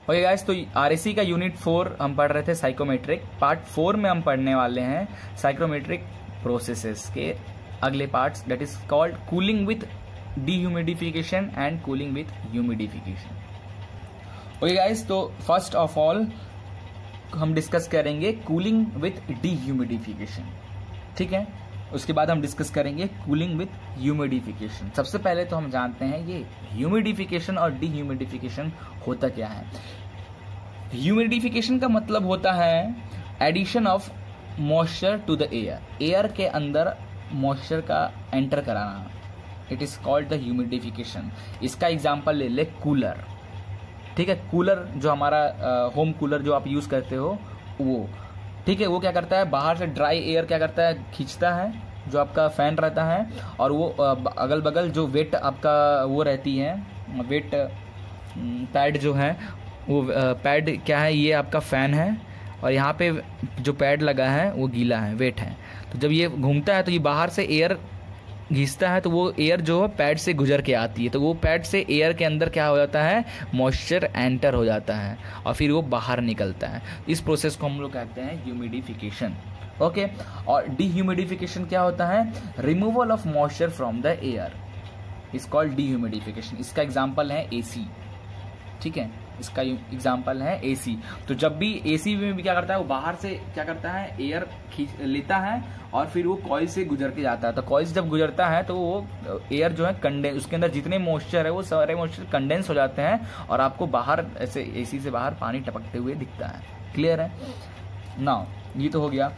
Okay guys, तो RAC का unit 4 हम पढ़ रहे थे साइकोमेट्रिक। पार्ट 4 में हम पढ़ने वाले हैं साइकोमेट्रिक प्रोसेसेस के अगले parts, that is called cooling with dehumidification and cooling with humidification. Okay guys, तो फर्स्ट ऑफ ऑल हम डिस्कस करेंगे कूलिंग विथ डीह्यूमिडिफिकेशन, ठीक है। उसके बाद हम डिस्कस करेंगे कूलिंग विथ ह्यूमिडिफिकेशन। सबसे पहले तो हम जानते हैं ये ह्यूमिडिफिकेशन और डीह्यूमिडिफिकेशन होता क्या है। ह्यूमिडिफिकेशन का मतलब होता है addition of moisture to the air, air के अंदर मॉइस्चर का एंटर कराना, it is called the humidification. इसका एग्जांपल ले ले कूलर, ठीक है। कूलर जो हमारा होम कूलर जो आप यूज करते हो वो, ठीक है, वो क्या करता है, बाहर से ड्राई एयर क्या करता है, खींचता है, जो आपका फैन रहता है, और वो अगल बगल जो वेट आपका वो रहती है, वेट पैड जो है वो पैड क्या है, ये आपका फैन है, और यहाँ पे जो पैड लगा है वो गीला है, वेट है। तो जब ये घूमता है तो ये बाहर से एयर घिसता है, तो वो एयर जो है पैड से गुजर के आती है, तो वो पैड से एयर के अंदर क्या हो जाता है, मॉइस्चर एंटर हो जाता है और फिर वो बाहर निकलता है। इस प्रोसेस को हम लोग कहते हैं ह्यूमिडिफिकेशन, ओके। और डीह्यूमिडिफिकेशन क्या होता है, removal of moisture from the air is called dehumidification. इसका एग्जांपल है एसी, ठीक है, इसका एग्जांपल है एसी। तो जब भी एसी में भी क्या करता है, वो बाहर से क्या करता है, एयर खींच लेता है और फिर वो कॉइल से गुजर के जाता है। तो कॉइल से जब गुजरता है तो वो एयर जो है कंडेंस, उसके अंदर जितने मॉइस्चर है वो सारे मॉइस्चर कंडेंस हो जाते हैं और आपको बाहर ऐसे एसी से बाहर पानी टपकते हुए दिखता है। क्लियर है नाउ, ये तो हो गया।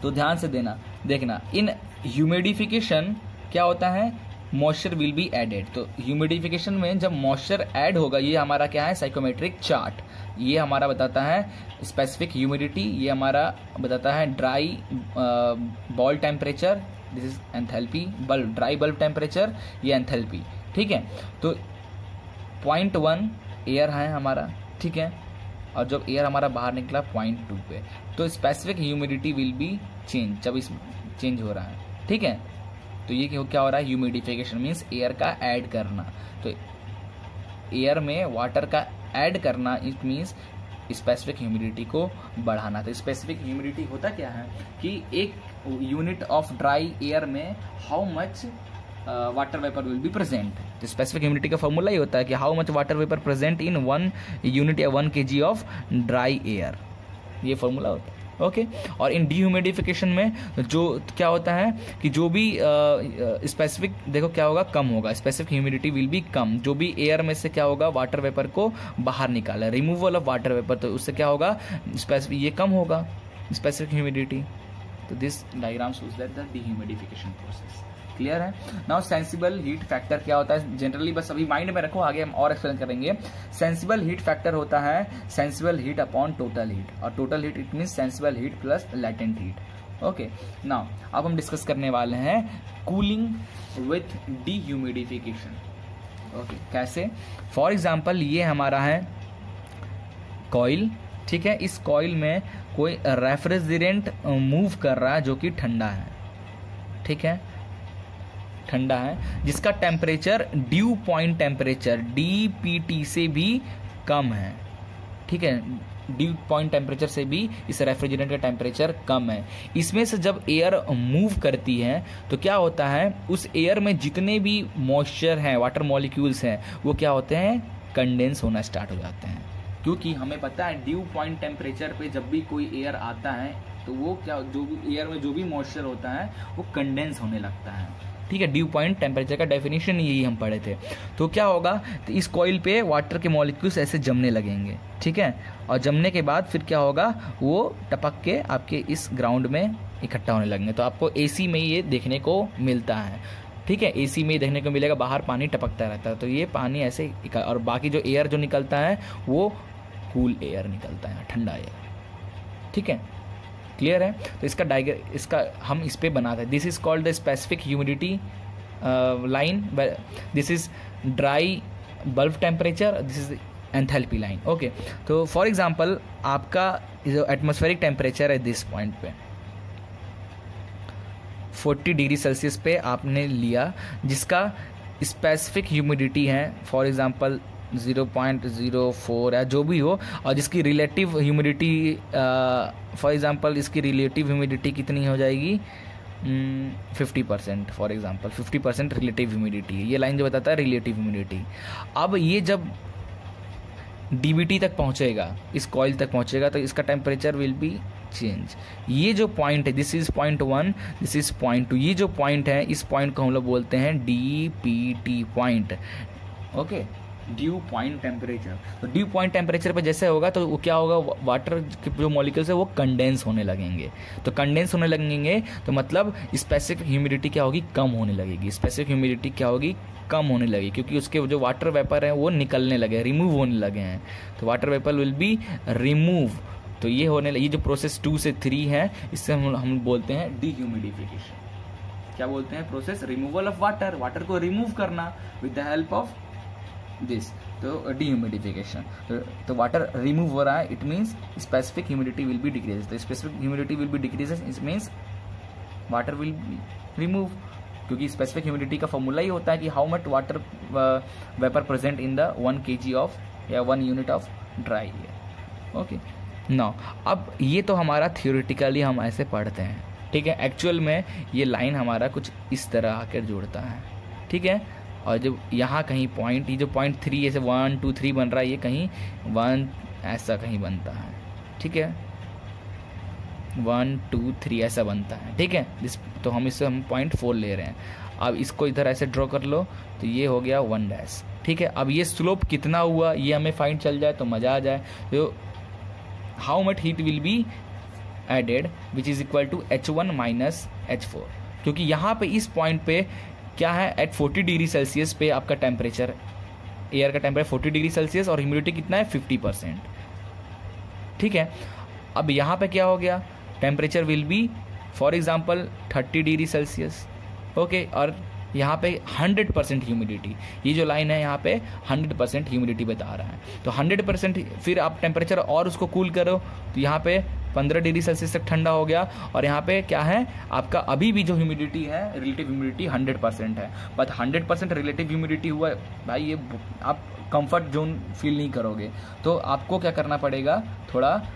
तो ध्यान से देखना इन ह्यूमिडिफिकेशन क्या होता है, मॉइस्चर विल बी एडेड। तो ह्यूमिडिफिकेशन में जब मॉइस्चर ऐड होगा, ये हमारा क्या है, साइकोमेट्रिक चार्ट, ये हमारा बताता है स्पेसिफिक ह्यूमिडिटी, ये हमारा बताता है dry ball temperature, this is enthalpy, bulb dry bulb temperature, ये एंथैल्पी, ठीक है। तो 0.1 एयर है हमारा, ठीक है, और जब एयर हमारा बाहर निकला 0.2 पे, तो specific humidity will B change, जब इस चेंज हो रहा है, ठीक है। तो ये क्या हो रहा है, ह्यूमिडिफिकेशन मीन्स एयर का ऐड करना। तो एयर में वाटर का ऐड करना, इट मीन्स स्पेसिफिक ह्यूमिडिटी को बढ़ाना। तो स्पेसिफिक ह्यूमिडिटी होता क्या है कि एक यूनिट ऑफ ड्राई एयर में how much water vapour will be present. तो स्पेसिफिक ह्यूमिडिटी का फॉर्मूला ये होता है कि how much water vapour present in 1 unit या 1 kg ऑफ ड्राई एयर, ये फॉर्मूला होता है, ओके। और इन डीह्यूमिडिफिकेशन में जो क्या होता है कि जो भी स्पेसिफिक देखो क्या होगा, कम होगा, स्पेसिफिक ह्यूमिडिटी विल बी कम, जो भी एयर में से क्या होगा, वाटर वेपर को बाहर निकाला, रिमूवल ऑफ वाटर वेपर, तो उससे क्या होगा, स्पेसिफिक ये कम होगा स्पेसिफिक ह्यूमिडिटी। तो this diagram shows that the dehumidification process. Clear है नाउ। सेंसिबल हीट फैक्टर क्या होता है, जनरली बस अभी माइंड में रखो, आगे हम और एक्सप्लेन करेंगे। सेंसिबल हीट फैक्टर होता है sensible heat upon total heat, और total heat it means sensible heat plus latent heat, okay. Now अब हम डिस्कस करने वाले हैं कूलिंग विथ डीह्यूमिडिफिकेशन, ओके। कैसे, फॉर एग्जांपल ये हमारा है कॉइल, ठीक है, इस कॉइल में कोई रेफ्रिजरेंट मूव कर रहा है जो कि ठंडा है, ठीक है, ठंडा है, जिसका temperature due point temperature DPT से भी कम है, ठीक है, ड्यू पॉइंट टेम्परेचर से भी इस रेफ्रिजरेंट का टेम्परेचर कम है। इसमें से जब एयर मूव करती है तो क्या होता है, उस एयर में जितने भी मॉइस्चर हैं, वाटर मॉलिक्यूल्स हैं, वो क्या होते हैं, कंडेंस होना स्टार्ट हो जाते हैं। क्योंकि हमें पता है ड्यू पॉइंट टेम्परेचर पे जब भी कोई एयर आता है तो वो क्या, जो भी एयर में जो भी मॉइस्चर होता है वो कंडेंस होने लगता है, ठीक है। ड्यू पॉइंट टेम्परेचर का डेफिनेशन यही हम पढ़े थे। तो क्या होगा, तो इस कॉइल पे वाटर के मॉलिक्यूल्स ऐसे जमने लगेंगे, ठीक है, और जमने के बाद फिर क्या होगा, वो टपक के आपके इस ग्राउंड में इकट्ठा होने लगेंगे। तो आपको एसी में ये देखने को मिलता है, ठीक है, एसी में देखने को मिलेगा, बाहर पानी टपकता रहता है, तो ये पानी ऐसे, और बाकी जो एयर जो निकलता है वो कूल एयर निकलता है, ठंडा एयर, ठीक है। क्लियर है। तो इसका हम इस पे बनाते हैं, this is called the specific humidity line, this is dry bulb temperature, this is enthalpy line, okay. तो फॉर एग्जांपल आपका जो एटमॉस्फेरिक टेम्परेचर है दिस पॉइंट पे 40 डिग्री सेल्सियस पे आपने लिया, जिसका स्पेसिफिक ह्यूमिडिटी है फॉर एग्जांपल 0.04 या जो भी हो, और जिसकी रिलेटिव ह्यूमिडिटी फॉर एग्जांपल इसकी रिलेटिव ह्यूमिडिटी कितनी हो जाएगी 50%, फॉर एग्जांपल 50% रिलेटिव ह्यूमिडिटी, ये लाइन जो बताता है रिलेटिव ह्यूमिडिटी। अब ये जब डीबीटी तक पहुंचेगा, इस कॉइल तक पहुंचेगा, तो इसका टेम्परेचर विल बी चेंज। ये जो पॉइंट है, this is point 1, this is point 2, ये जो पॉइंट है इस पॉइंट को हम लोग बोलते हैं DPT point. Okay, due point temperature. तो ड्यू पॉइंट टेम्परेचर पे जैसे होगा तो वो क्या होगा, वाटर के जो मॉलिक्यूल्स है वो कंडेंस होने लगेंगे। तो कंडेंस होने लगेंगे तो मतलब स्पेसिफिक ह्यूमिडिटी क्या होगी, कम होने लगेगी। स्पेसिफिक ह्यूमिडिटी क्या होगी, कम होने लगी, क्योंकि उसके जो वाटर वेपर हैं वो निकलने लगे, रिमूव होने लगे हैं। तो water vapour will be remove. तो ये होने लगी, ये जो प्रोसेस 2 से 3 है, इससे हम बोलते हैं डीह्यूमिडिफिकेशन। क्या बोलते हैं, process removal of water, water को रिमूव करना with the help of this, तो डीह्यूमिडिफिकेशन। तो वाटर रिमूव हो रहा है, it means specific humidity will be decrease. तो specific humidity will be decrease, it means water will be remove, क्योंकि specific humidity का फॉर्मूला ही होता है कि how much water vapour present in the 1 kg of या 1 unit of dry air. Okay, now अब ये तो हमारा थियोरेटिकली हम ऐसे पढ़ते हैं, ठीक है। एक्चुअल में ये लाइन हमारा कुछ इस तरह आकर जुड़ता है, ठीक है। और जब यहाँ कहीं पॉइंट, ये जो पॉइंट 3 ऐसे 1 2 3 बन रहा है, ये कहीं 1 ऐसा कहीं बनता है, ठीक है, 1 2 3 ऐसा बनता है, ठीक है। तो हम इससे हम पॉइंट 4 ले रहे हैं। अब इसको इधर ऐसे ड्रॉ कर लो, तो ये हो गया 1 ठीक है। अब ये स्लोप कितना हुआ ये हमें फाइंड चल जाए तो मज़ा आ जाए। तो how much heat will be added which is equal to H1 minus H4, क्योंकि यहाँ पे इस पॉइंट पे क्या है, एट 40 डिग्री सेल्सियस पे आपका टेम्परेचर, एयर का टेम्परेचर 40 डिग्री सेल्सियस और ह्यूमिडिटी कितना है 50%, ठीक है। अब यहाँ पे क्या हो गया, temperature will be for example 30 degree Celsius, okay. और यहाँ पे 100% ह्यूमिडिटी, ये जो लाइन है यहाँ पे 100% ह्यूमिडिटी बता रहा है। तो 100%, फिर आप टेम्परेचर और उसको कूल करो तो यहाँ पे 15 डिग्री सेल्सियस तक ठंडा हो गया। और यहाँ पे क्या है, आपका अभी भी जो ह्यूमिडिटी है, रिलेटिव ह्यूमिडिटी 100% है। बट 100% रिलेटिव ह्यूमिडिटी हुआ भाई, ये आप कंफर्ट जोन फील नहीं करोगे। तो आपको क्या करना पड़ेगा, थोड़ा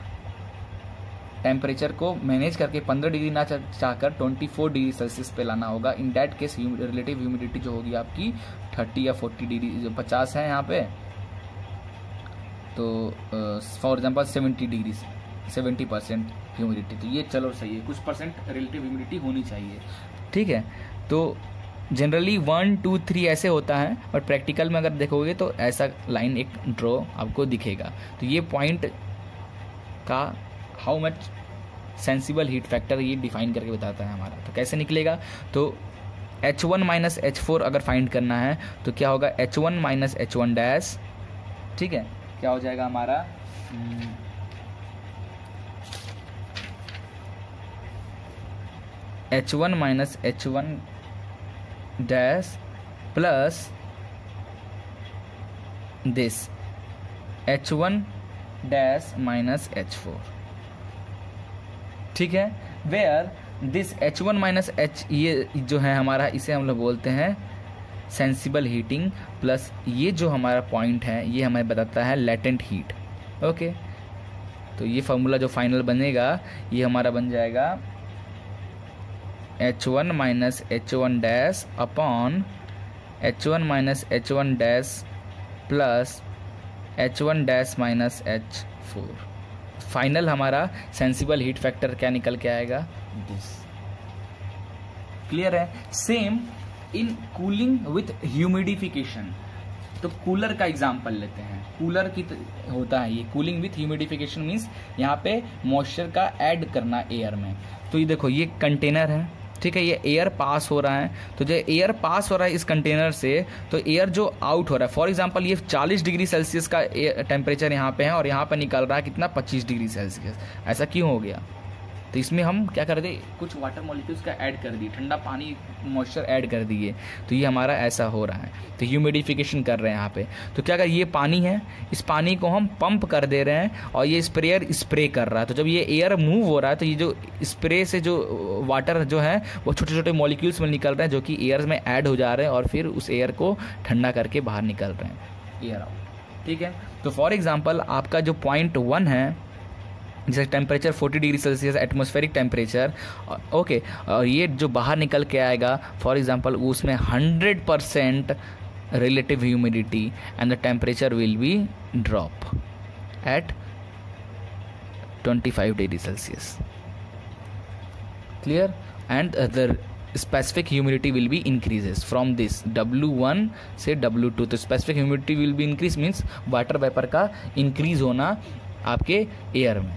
टेम्परेचर को मैनेज करके 15 डिग्री ना चाहकर 24 डिग्री सेल्सियस पे लाना होगा। In that case relative humidity जो होगी आपकी 30 या 40 डिग्री, जो 50 है यहाँ पे, तो फॉर एग्जांपल 70% ह्यूमिडिटी। तो ये चलो सही है, कुछ परसेंट रिलेटिव ह्यूमिडिटी होनी चाहिए, ठीक है। तो जनरली 1 2 3 ऐसे होता है, और प्रैक्टिकल में अगर देखोगे तो ऐसा लाइन एक ड्रॉ आपको दिखेगा। तो ये पॉइंट का how much sensible heat factor ये डिफाइन करके बताता है हमारा। तो कैसे निकलेगा, तो H1 माइनस H4 अगर फाइंड करना है तो क्या होगा, H1 माइनस H1 डैश, ठीक है। क्या हो जाएगा हमारा, H1 minus H1 dash plus this H1 dash minus H4, ठीक है। Where this H1 minus H, ये जो है हमारा, इसे हम लोग बोलते हैं सेंसिबल हीटिंग, प्लस ये जो हमारा पॉइंट है ये हमें बताता है लेटेंट हीट, ओके। तो ये फार्मूला जो फाइनल बनेगा ये हमारा बन जाएगा H1 minus H1 dash upon H1 minus H1 dash plus H1 dash minus H4। Final हमारा सेंसिबल हीट फैक्टर क्या निकल के आएगा, दिस। क्लियर है। Same in cooling with humidification. तो कूलर का एग्जांपल लेते हैं, कूलर की होता है ये कूलिंग विथ ह्यूमिडिफिकेशन, मीन्स यहाँ पे मॉइस्चर का ऐड करना एयर में। तो ये देखो, ये कंटेनर है, ठीक है, ये एयर पास हो रहा है। तो जो एयर पास हो रहा है इस कंटेनर से, तो एयर जो आउट हो रहा है, फॉर एग्जांपल ये 40 डिग्री सेल्सियस का टेम्परेचर यहाँ पे है और यहाँ पे निकल रहा है कितना, 25 डिग्री सेल्सियस। ऐसा क्यों हो गया, तो इसमें हम क्या कर दिए, कुछ वाटर मॉलिक्यूल्स का ऐड कर दिए, ठंडा पानी मॉइस्चर ऐड कर दिए। तो ये हमारा ऐसा हो रहा है, तो ह्यूमिडिफिकेशन कर रहे हैं यहाँ पे। तो क्या कर, ये पानी है, इस पानी को हम पंप कर दे रहे हैं और ये स्प्रेयर स्प्रे कर रहा है। तो जब ये एयर मूव हो रहा है तो ये जो स्प्रे से जो वाटर जो है वो छोटे छोटे मॉलिक्यूल्स में निकल रहे हैं, जो कि एयर में ऐड हो जा रहे हैं और फिर उस एयर को ठंडा करके बाहर निकल रहे हैं, एयर आउट। ठीक है। तो फॉर एग्जांपल आपका जो पॉइंट 1 है, जैसे temperature 40 degree Celsius atmospheric temperature, okay, और ये जो बाहर निकल के आएगा फॉर एग्जांपल उसमें 100% relative humidity and the temperature will be drop at 25 degrees Celsius. Clear? And the specific humidity will be increases from this W1 से W2. तो specific humidity will be increase means water vapour का increase होना आपके air में।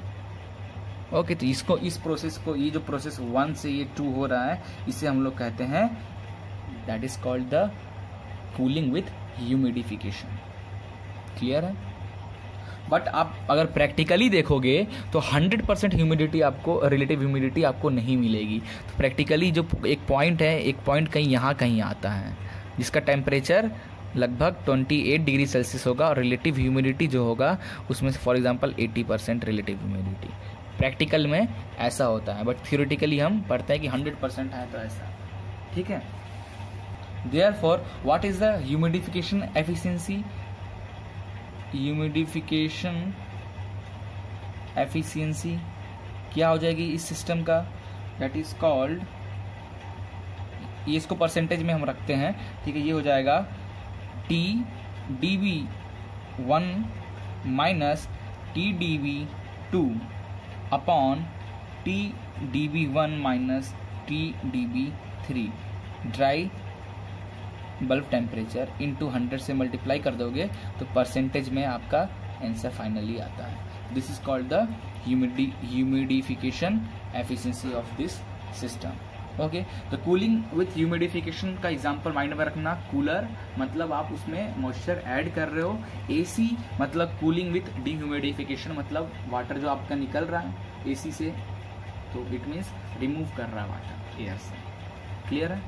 Okay, तो इसको, इस process को, ये जो प्रोसेस 1 से ये 2 हो रहा है, इसे हम लोग कहते हैं that is called the cooling with humidification. Clear है? बट आप अगर प्रैक्टिकली देखोगे तो 100% ह्यूमिडिटी आपको, रिलेटिव ह्यूमिडिटी आपको नहीं मिलेगी। तो प्रैक्टिकली जो एक पॉइंट है, एक पॉइंट कहीं यहाँ कहीं आता है जिसका टेम्परेचर लगभग 28 डिग्री सेल्सियस होगा और रिलेटिव ह्यूमिडिटी जो होगा उसमें से for example 80% relative humidity. Practical में ऐसा होता है, बट थियोरेटिकली हम पढ़ते हैं कि 100% है तो ऐसा। ठीक है। Therefore, what is the humidification efficiency? Humidification efficiency क्या हो जाएगी इस सिस्टम का? That is called, ये इसको परसेंटेज में हम रखते हैं, ठीक है। ये हो जाएगा TdV1 minus TdV2 upon TdV1 minus TdV3 dry bulb temperature into 100 से मल्टीप्लाई कर दोगे तो परसेंटेज में आपका आंसर फाइनली आता है। This is called the humidification efficiency of this system. Okay, तो कूलिंग विथ ह्यूमिडिफिकेशन का एग्जांपल माइंड में रखना। कूलर मतलब आप उसमें मॉइस्चर ऐड कर रहे हो, एसी मतलब कूलिंग विथ डीह्यूमिडिफिकेशन मतलब वाटर जो आपका निकल रहा है एसी से, तो इट मीन्स रिमूव कर रहा है वाटर एयर से। क्लियर है?